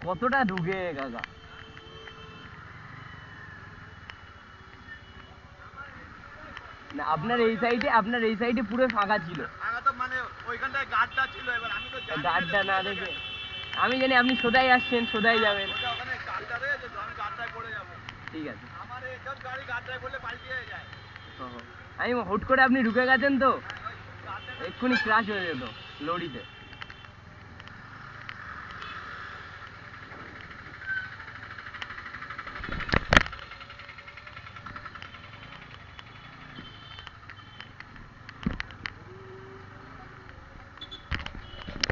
কতটা ঢুকে কাকা না আপনার এই সাইডে পুরো ফাঁকা ছিল মানে ওইখানটায় গার্ডটা ছিল এবার আমি তো গার্ডটা না দেখে আমি জানি আপনি সোজাই আসছেন সোজাই যাবেন ওখানে গার্ডটা রয়েছে তো আমি গার্ডটায় পড়ে যাবো ঠিক আছে আমার এইসব গাড়ি গার্ডটায় পড়লে পাল্টিয়ে যায় আমি হুট করে আপনি ঢুকে গেছেন তো এক্ষুনি ক্রাশ হয়ে যেত লরিতে